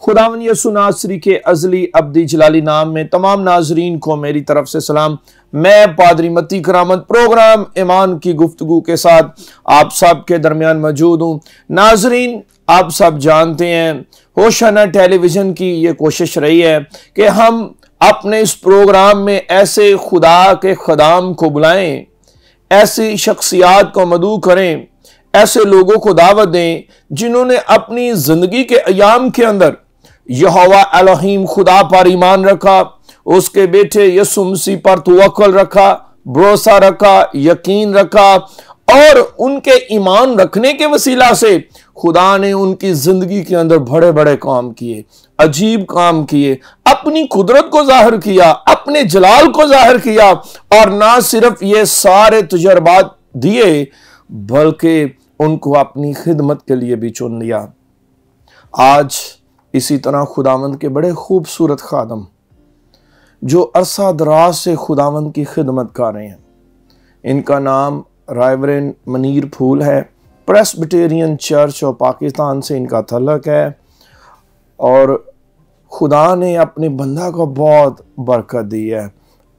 खुदावन यसु नासरी के अज़ली अब्दी जलाली नाम में तमाम नाजरीन को मेरी तरफ से सलाम। मैं पादरी मती करामत प्रोग्राम ईमान की गुफ्तगू के साथ आप सब के दरमियान मौजूद हूँ। नाजरीन, आप सब जानते हैं होशाना टेलीविज़न की ये कोशिश रही है कि हम अपने इस प्रोग्राम में ऐसे खुदा के ख़दाम को बुलाएं, ऐसी शख्सियात को मदऊ करें, ऐसे लोगों को दावत दें जिन्होंने अपनी ज़िंदगी के अयाम के अंदर यहोवा एलोहीम खुदा पर ईमान रखा, उसके बेटे यसु मसीह पर तवक्कुल रखा, भरोसा रखा, यकीन रखा और उनके ईमान रखने के वसीला से खुदा ने उनकी जिंदगी के अंदर बड़े बड़े काम किए, अजीब काम किए, अपनी कुदरत को जाहिर किया, अपने जलाल को जाहिर किया और ना सिर्फ ये सारे तजुर्बात दिए बल्कि उनको अपनी खिदमत के लिए भी चुन लिया। आज इसी तरह खुदावंद के बड़े खूबसूरत खादम जो अरसा दराज से खुदावंद की खिदमत कर रहे हैं, इनका नाम रेवरेंड मनीर फूल है। प्रेस्बिटेरियन चर्च ऑफ पाकिस्तान से इनका तल्लक है और खुदा ने अपने बंदा को बहुत बरकत दी है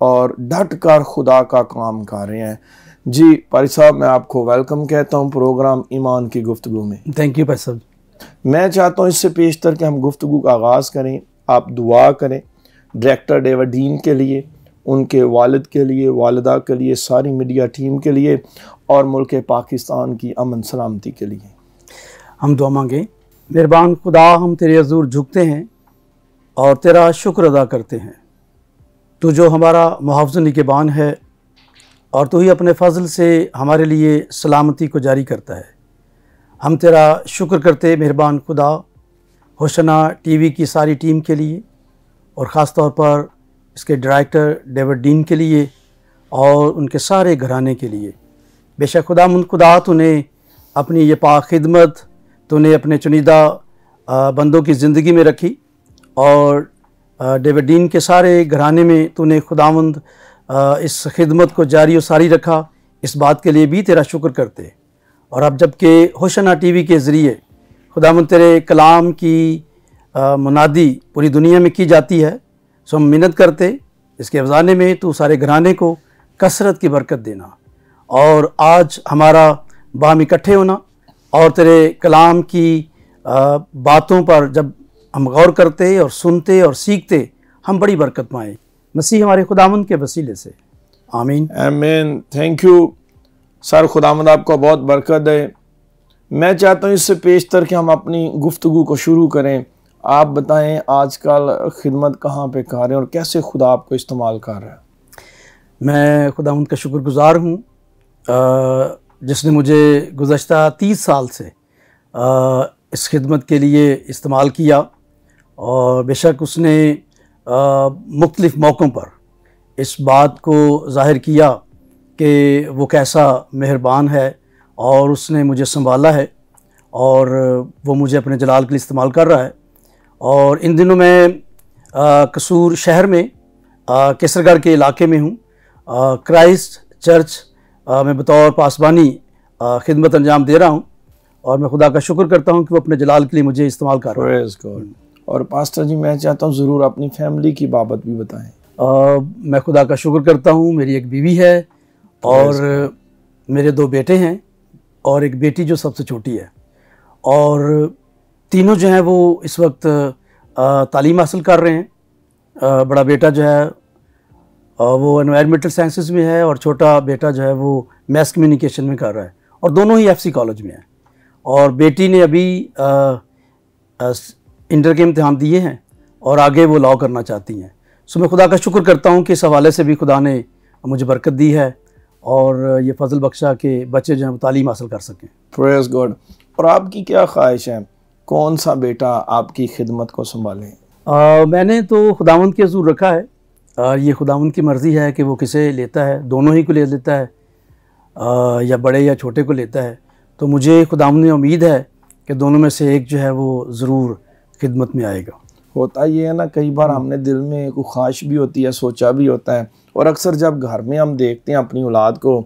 और डट कर खुदा का काम कर रहे हैं। जी पारी साहब, मैं आपको वेलकम कहता हूं प्रोग्राम ईमान की गुफ्तगू में। थैंक यू पारी साहब। मैं चाहता हूं इससे पेशतर कि हम गुफ्तगू का आगाज़ करें। आप दुआ करें डायरेक्टर डेविड डीन के लिए, उनके वालिद के लिए, वालिदा के लिए, सारी मीडिया टीम के लिए और मुल्क पाकिस्तान की अमन सलामती के लिए। हम दुआ मांगे। मेहरबान खुदा, हम तेरे हज़ूर झुकते हैं और तेरा शुक्र अदा करते हैं। तू जो हमारा मुहाफ़िज़ निगहबान है और तू ही अपने फ़ज़ल से हमारे लिए सलामती को जारी करता है। हम तेरा शुक्र करते मेहरबान खुदा होशाना टीवी की सारी टीम के लिए और ख़ास तौर पर इसके डायरेक्टर डेविड डीन के लिए और उनके सारे घराने के लिए। बेशक खुदा तूने अपनी ये पाक खिदमत तूने अपने चुनिदा बंदों की ज़िंदगी में रखी और डेविड डीन के सारे घराने में तूने खुदावंद इस खिदमत को जारी और सारी रखा। इस बात के लिए भी तेरा शुक्र करते। और अब जबकि होशाना टीवी के ज़रिए खुदावंद तेरे कलाम की मुनादी पूरी दुनिया में की जाती है, सो हम मिन्नत करते इसके ख़जाने में तू सारे घराने को कसरत की बरकत देना और आज हमारा बाहम इकट्ठे होना और तेरे कलाम की बातों पर जब हम गौर करते और सुनते और सीखते हम बड़ी बरकत पाएँ मसीह हमारे खुदावंद के वसीले से। आमीन आमीन। थैंक यू सर, खुदावंद आपको बहुत बरकत दे। मैं चाहता हूँ इससे पेशतर कि हम अपनी गुफ्तगू को शुरू करें। आप बताएं आजकल खिदमत कहाँ पे कर रहे हैं और कैसे खुदा आपको इस्तेमाल कर रहा है। मैं खुदावंद का शुक्रगुज़ार हूँ जिसने मुझे गुज़श्ता 30 साल से इस खिदमत के लिए इस्तेमाल किया और बेशक उसने मुख्तलिफ़ मौक़ों पर इस बात को ज़ाहिर किया कि वो कैसा मेहरबान है और उसने मुझे संभाला है और वो मुझे अपने जलाल के लिए इस्तेमाल कर रहा है। और इन दिनों मैं कसूर शहर में केसरगढ़ के इलाके में हूँ। क्राइस्ट चर्च में बतौर पासबानी खिदमत अंजाम दे रहा हूँ और मैं खुदा का शुक्र करता हूँ कि वो अपने जलाल के लिए मुझे इस्तेमाल कर रहा है। और पास्टर जी, मैं चाहता हूँ ज़रूर अपनी फैमिली की बाबत भी बताएं। मैं खुदा का शुक्र करता हूँ, मेरी एक बीवी है और मेरे 2 बेटे हैं और एक बेटी जो सबसे छोटी है और तीनों जो हैं वो इस वक्त तालीम हासिल कर रहे हैं। बड़ा बेटा जो है वो एनवायरमेंटल साइंसेस में है और छोटा बेटा जो है वो मैस कम्युनिकेशन में कर रहा है और दोनों ही FC कॉलेज में है। और बेटी ने अभी इंटर के इम्तिहान दिए हैं और आगे वो लॉ करना चाहती हैं। सो मैं खुदा का शुक्र करता हूँ कि इस हवाले से भी खुदा ने मुझे बरकत दी है और ये फजल बख्शा के बच्चे जो हैं वो तालीम हासिल कर सकें। Praise God. और आपकी क्या ख्वाहिश है, कौन सा बेटा आपकी खिदमत को संभाले? मैंने तो खुदावंद के हज़ूर रखा है। ये खुदावंद की मर्ज़ी है कि वो किसे लेता है, दोनों ही को ले लेता है या बड़े या छोटे को लेता है। तो मुझे खुदावंद में उम्मीद है कि दोनों में से एक जो है वो ज़रूर खिदमत में आएगा। होता ये है ना, कई बार हमने दिल में कोई ख्वाहिश भी होती है, सोचा भी होता है और अक्सर जब घर में हम देखते हैं अपनी औलाद को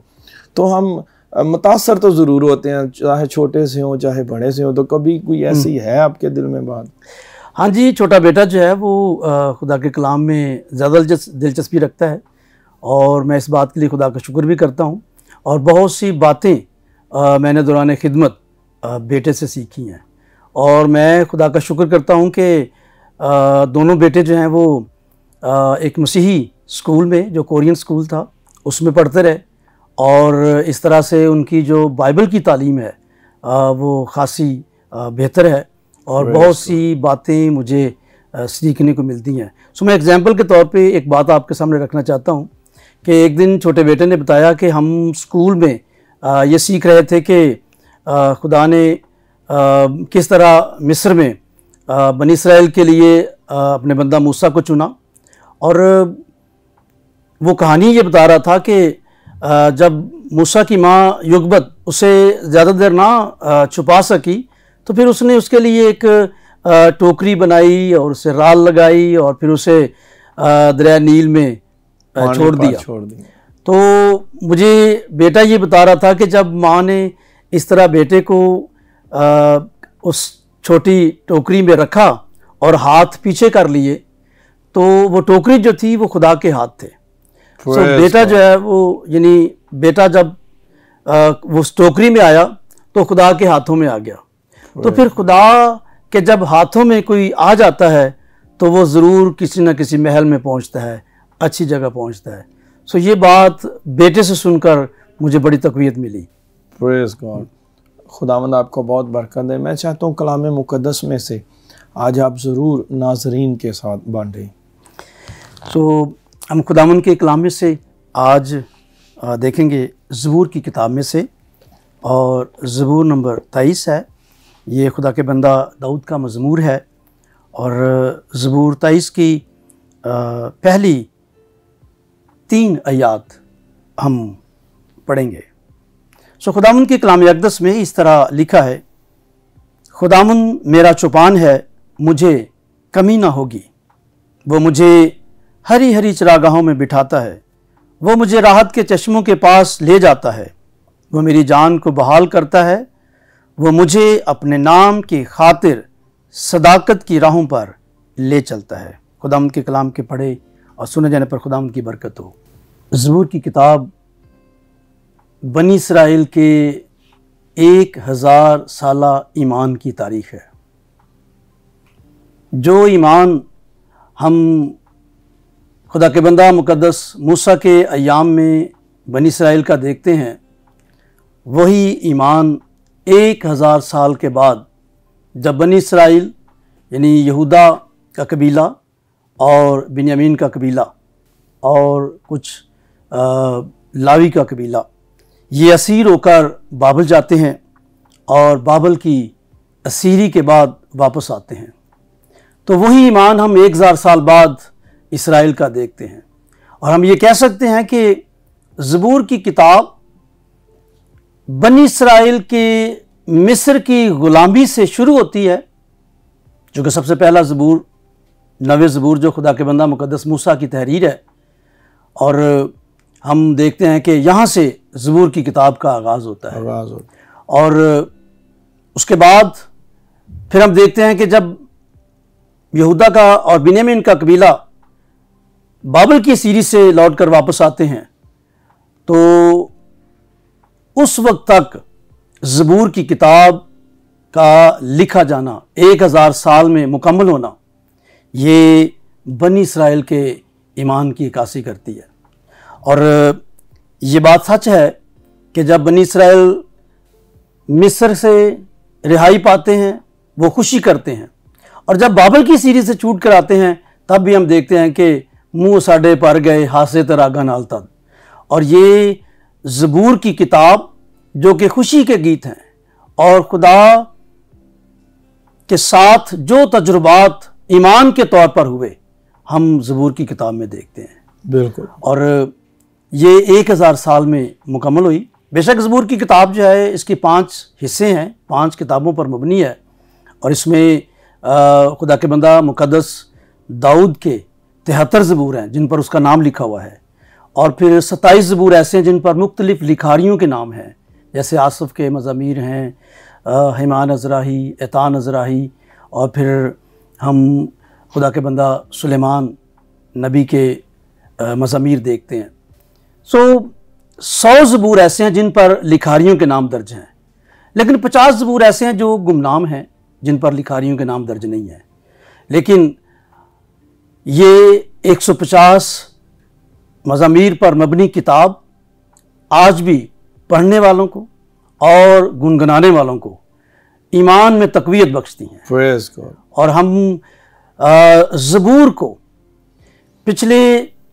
तो हम मुतासर तो ज़रूर होते हैं, चाहे छोटे से हो चाहे बड़े से हो। तो कभी कोई ऐसी है आपके दिल में बात? हाँ जी, छोटा बेटा जो है वो खुदा के कलाम में ज़्यादा दिलचस्पी रखता है और मैं इस बात के लिए खुदा का शुक्र भी करता हूँ। और बहुत सी बातें मैंने दौरान खिदमत बेटे से सीखी हैं और मैं खुदा का शुक्र करता हूँ कि दोनों बेटे जो हैं वो एक मसीही स्कूल में, जो कोरियन स्कूल था, उसमें पढ़ते रहे और इस तरह से उनकी जो बाइबल की तालीम है वो ख़ासी बेहतर है और बहुत सी बातें मुझे सीखने को मिलती हैं। सो मैं एग्जांपल के तौर पे एक बात आपके सामने रखना चाहता हूँ कि एक दिन छोटे बेटे ने बताया कि हम स्कूल में ये सीख रहे थे कि खुदा ने किस तरह मिस्र में बनी इसराइल के लिए अपने बंदा मूसा को चुना। और वो कहानी ये बता रहा था कि जब मूसा की माँ युगबत उसे ज़्यादा देर ना छुपा सकी तो फिर उसने उसके लिए एक टोकरी बनाई और उसे राल लगाई और फिर उसे दरिया नील में छोड़ दिया। तो मुझे बेटा ये बता रहा था कि जब माँ ने इस तरह बेटे को उस छोटी टोकरी में रखा और हाथ पीछे कर लिए तो वो टोकरी जो थी वो खुदा के हाथ थे। तो बेटा जो है वो, यानी बेटा जब वो उस टोकरी में आया तो खुदा के हाथों में आ गया। तो फिर खुदा के जब हाथों में कोई आ जाता है तो वो ज़रूर किसी न किसी महल में पहुंचता है, अच्छी जगह पहुंचता है। सो ये बात बेटे से सुनकर मुझे बड़ी तक़वियत मिली। प्रेज़ गॉड, खुदावंद आपको बहुत बरकत दे। मैं चाहता हूँ कलाम मुक़द्दस में से आज आप ज़रूर नाज़रीन के साथ बांटें। सो हम खुदावंद के कलाम में से आज देखेंगे ज़बूर की किताब में से, और ज़बूर नंबर 23 है। ये खुदा के बंदा दाऊद का मज़मूर है और ज़बूर 23 की पहली 3 आयात हम पढ़ेंगे। सो खुदावंद के कलाम अक़दस में इस तरह लिखा है, खुदावंद मेरा चौपान है, मुझे कमी ना होगी। वो मुझे हरी हरी चरागाहों में बिठाता है, वो मुझे राहत के चश्मों के पास ले जाता है। वो मेरी जान को बहाल करता है, वो मुझे अपने नाम की खातिर सदाकत की राहों पर ले चलता है। खुदावंद के कलाम के पढ़े और सुने जाने पर खुदावंद की बरकत हो। ज़बूर की किताब बनी इसराइल के 1000 साला ईमान की तारीख़ है। जो ईमान हम खुदा के बंदा मुक़द्दस मूसा के अय्याम में बनी इसराइल का देखते हैं, वही ईमान 1000 साल के बाद जब बनी इसराइल यानी यहूदा का कबीला और बिन्यामीन का कबीला और कुछ लावी का कबीला ये असीर होकर बाबल जाते हैं और बाबल की असीरी के बाद वापस आते हैं, तो वही ईमान हम 1000 साल बाद इसराइल का देखते हैं। और हम ये कह सकते हैं कि ज़बूर की किताब बनी इसराइल के मिस्र की ग़ुलामी से शुरू होती है, जो कि सबसे पहला ज़बूर नवे ज़बूर जो खुदा के बंदा मुक़द्दस मूसा की तहरीर है। और हम देखते हैं कि यहाँ से ज़बूर की किताब का आगाज़ होता है। और उसके बाद फिर हम देखते हैं कि जब यहूदा का और बिन्यामीन का कबीला बाबल की सीरी से लौट कर वापस आते हैं, तो उस वक्त तक ज़बूर की किताब का लिखा जाना, 1000 साल में मुकम्मल होना, ये बनी इसराइल के ईमान की अक्कासी करती है। और ये बात सच है कि जब बनी इसराइल मिस्र से रिहाई पाते हैं वो खुशी करते हैं, और जब बाबल की सीरी से छूट कर आते हैं तब भी हम देखते हैं कि मुँह साढ़े पर गए हासे तरागा नाल तद। और ये ज़बूर की किताब जो कि खुशी के गीत हैं और खुदा के साथ जो तजुर्बात ईमान के तौर पर हुए हम ज़बूर की किताब में देखते हैं। बिल्कुल। और ये 1000 साल में मुकम्मल हुई। बेशक ज़बूर की किताब जो है इसकी 5 हिस्से हैं, 5 किताबों पर मबनी है। और इसमें खुदा के बंदा मुक़द्दस दाऊद के 73 ज़बूर हैं जिन पर उसका नाम लिखा हुआ है, और फिर 27 ज़बूर ऐसे हैं जिन पर मुख्तलिफ़ लिखारियों के नाम हैं, जैसे आसफ़ के मज़ामीर हैं, हिमान अज़राही, एतान अज़राही, और फिर हम खुदा के बंदा सुलेमान नबी के मज़ामीर देखते हैं। 100 ज़बूर ऐसे हैं जिन पर लिखारियों के नाम दर्ज हैं, लेकिन 50 ज़बूर ऐसे हैं जो गुमनाम हैं, जिन पर लिखारियों के नाम दर्ज नहीं हैं। लेकिन ये 150 मज़ामीर पर मबनी किताब आज भी पढ़ने वालों को और गुनगुनाने वालों को ईमान में तक़वियत बख्शती हैं। Praise God। और हम ज़बूर को पिछले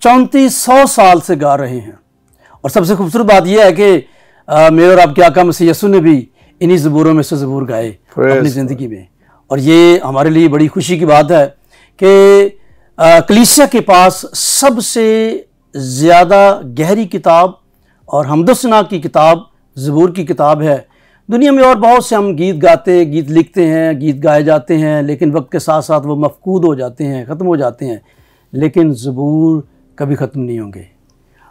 3400 साल से गा रहे हैं। और सबसे खूबसूरत बात यह है कि मेरे और आपके आका मसीह यीशु ने भी इन्हीं ज़बूरों में से ज़बूर गाए अपनी ज़िंदगी में। और ये हमारे लिए बड़ी खुशी की बात है कि कलीसिया के पास सबसे ज़्यादा गहरी किताब और हमदो-सना की किताब ज़बूर की किताब है। दुनिया में और बहुत से हम गीत लिखते हैं, गीत गाए जाते हैं, लेकिन वक्त के साथ साथ वो मफकूद हो जाते हैं, ख़त्म हो जाते हैं। लेकिन ज़बूर कभी ख़त्म नहीं होंगे,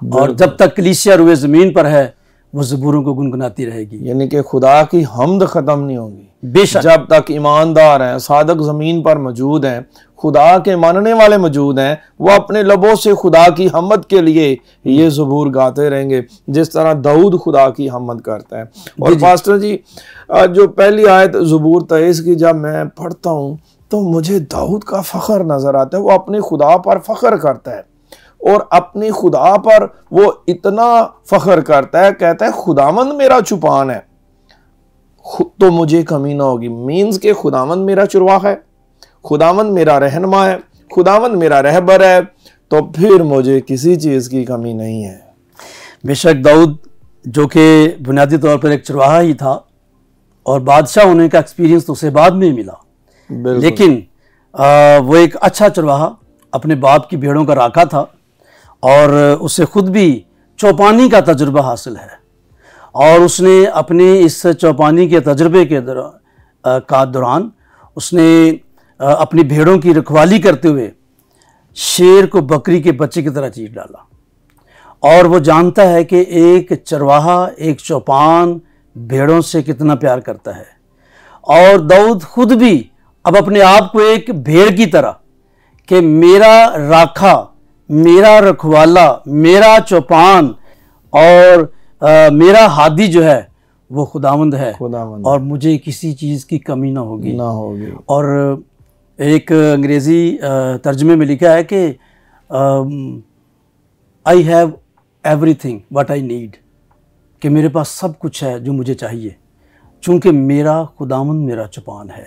और जब तक कलीसिया रुए ज़मीन पर है वो ज़बूरों को गुनगुनाती रहेगी। यानी कि खुदा की हमद ख़त्म नहीं होगी बेशक। जब तक ईमानदार हैं, सादक ज़मीन पर मौजूद हैं, खुदा के मानने वाले मौजूद हैं, वो अपने लबों से खुदा की हमद के लिए ये ज़बूर गाते रहेंगे, जिस तरह दाऊद खुदा की हमद करता है। और पास्टर जी, जो पहली आयत ज़बूर 23 की जब मैं पढ़ता हूँ तो मुझे दाऊद का फ़ख्र नज़र आता है। वो अपने खुदा पर फ़ख्र करता है, और अपने खुदा पर वो इतना फ़ख्र करता है, कहता है खुदावंद मेरा चौपान है तो मुझे कमी ना होगी। मीन्स के खुदावंद मेरा चरवाहा है, खुदावंद मेरा रहनुमा है, खुदावंद मेरा रहबर है, तो फिर मुझे किसी चीज़ की कमी नहीं है। बेशक दाऊद जो कि बुनियादी तौर पर एक चरवाहा ही था, और बादशाह होने का एक्सपीरियंस तो उसे बाद में मिला, लेकिन वो एक अच्छा चरवाहा, अपने बाप की भेड़ों का राखा था, और उसे खुद भी चौपानी का तजुर्बा हासिल है। और उसने अपने इस चौपानी के तजुर्बे के दौरान उसने अपनी भेड़ों की रखवाली करते हुए शेर को बकरी के बच्चे की तरह चीर डाला। और वो जानता है कि एक चरवाहा, एक चौपान भेड़ों से कितना प्यार करता है। और दाऊद खुद भी अब अपने आप को एक भेड़ की तरह, कि मेरा राखा, मेरा रखवाला, मेरा चौपान और मेरा हादी जो है वो खुदावंद है, और मुझे किसी चीज़ की कमी ना होगी। और एक अंग्रेज़ी तर्जुमे में लिखा है कि I have everything what I need, कि मेरे पास सब कुछ है जो मुझे चाहिए, चूँकि मेरा खुदावंद मेरा चौपान है।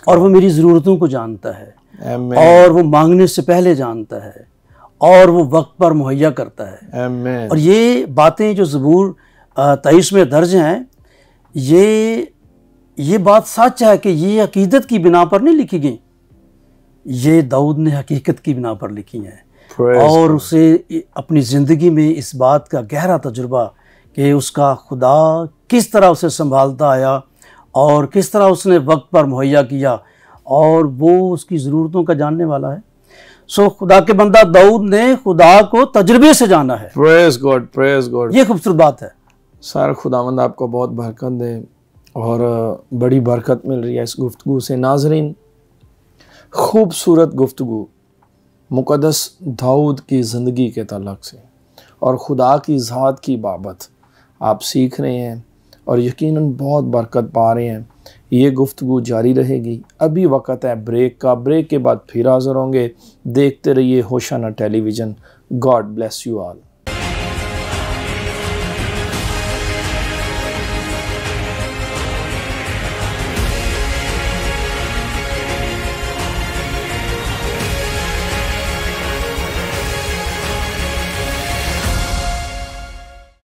और वो मेरी ज़रूरतों को जानता है, और वो मांगने से पहले जानता है, और वो वक्त पर मुहैया करता है। और ये बातें जो ज़बूर 23 में दर्ज हैं, ये बात सच है कि ये अकीदत की बिना पर नहीं लिखी गई, ये दाऊद ने हकीकत की बिना पर लिखी हैं। और उसे अपनी ज़िंदगी में इस बात का गहरा तजुर्बा कि उसका खुदा किस तरह उसे संभालता आया, और किस तरह उसने वक्त पर मुहैया किया, और वो उसकी ज़रूरतों का जानने वाला है। सो खुदा के बंदा दाऊद ने खुदा को तजुर्बे से जाना है। Praise God, praise God. ये खूबसूरत बात है। सारा खुदावंद आपको बहुत बरकत दे, और बड़ी बरकत मिल रही है इस गुफ्तगू से। नाज़रीन, खूबसूरत गुफ्तगू मुक़द्दस दाऊद की ज़िंदगी के तल्लुक़ से और खुदा की ज़ात की बाबत आप सीख रहे हैं, और यकीनन बहुत बरकत पा रहे हैं। ये गुफ्तगू जारी रहेगी। अभी वक्त है ब्रेक का, ब्रेक के बाद फिर हाज़िर होंगे। देखते रहिए Hosanna television. God bless you all.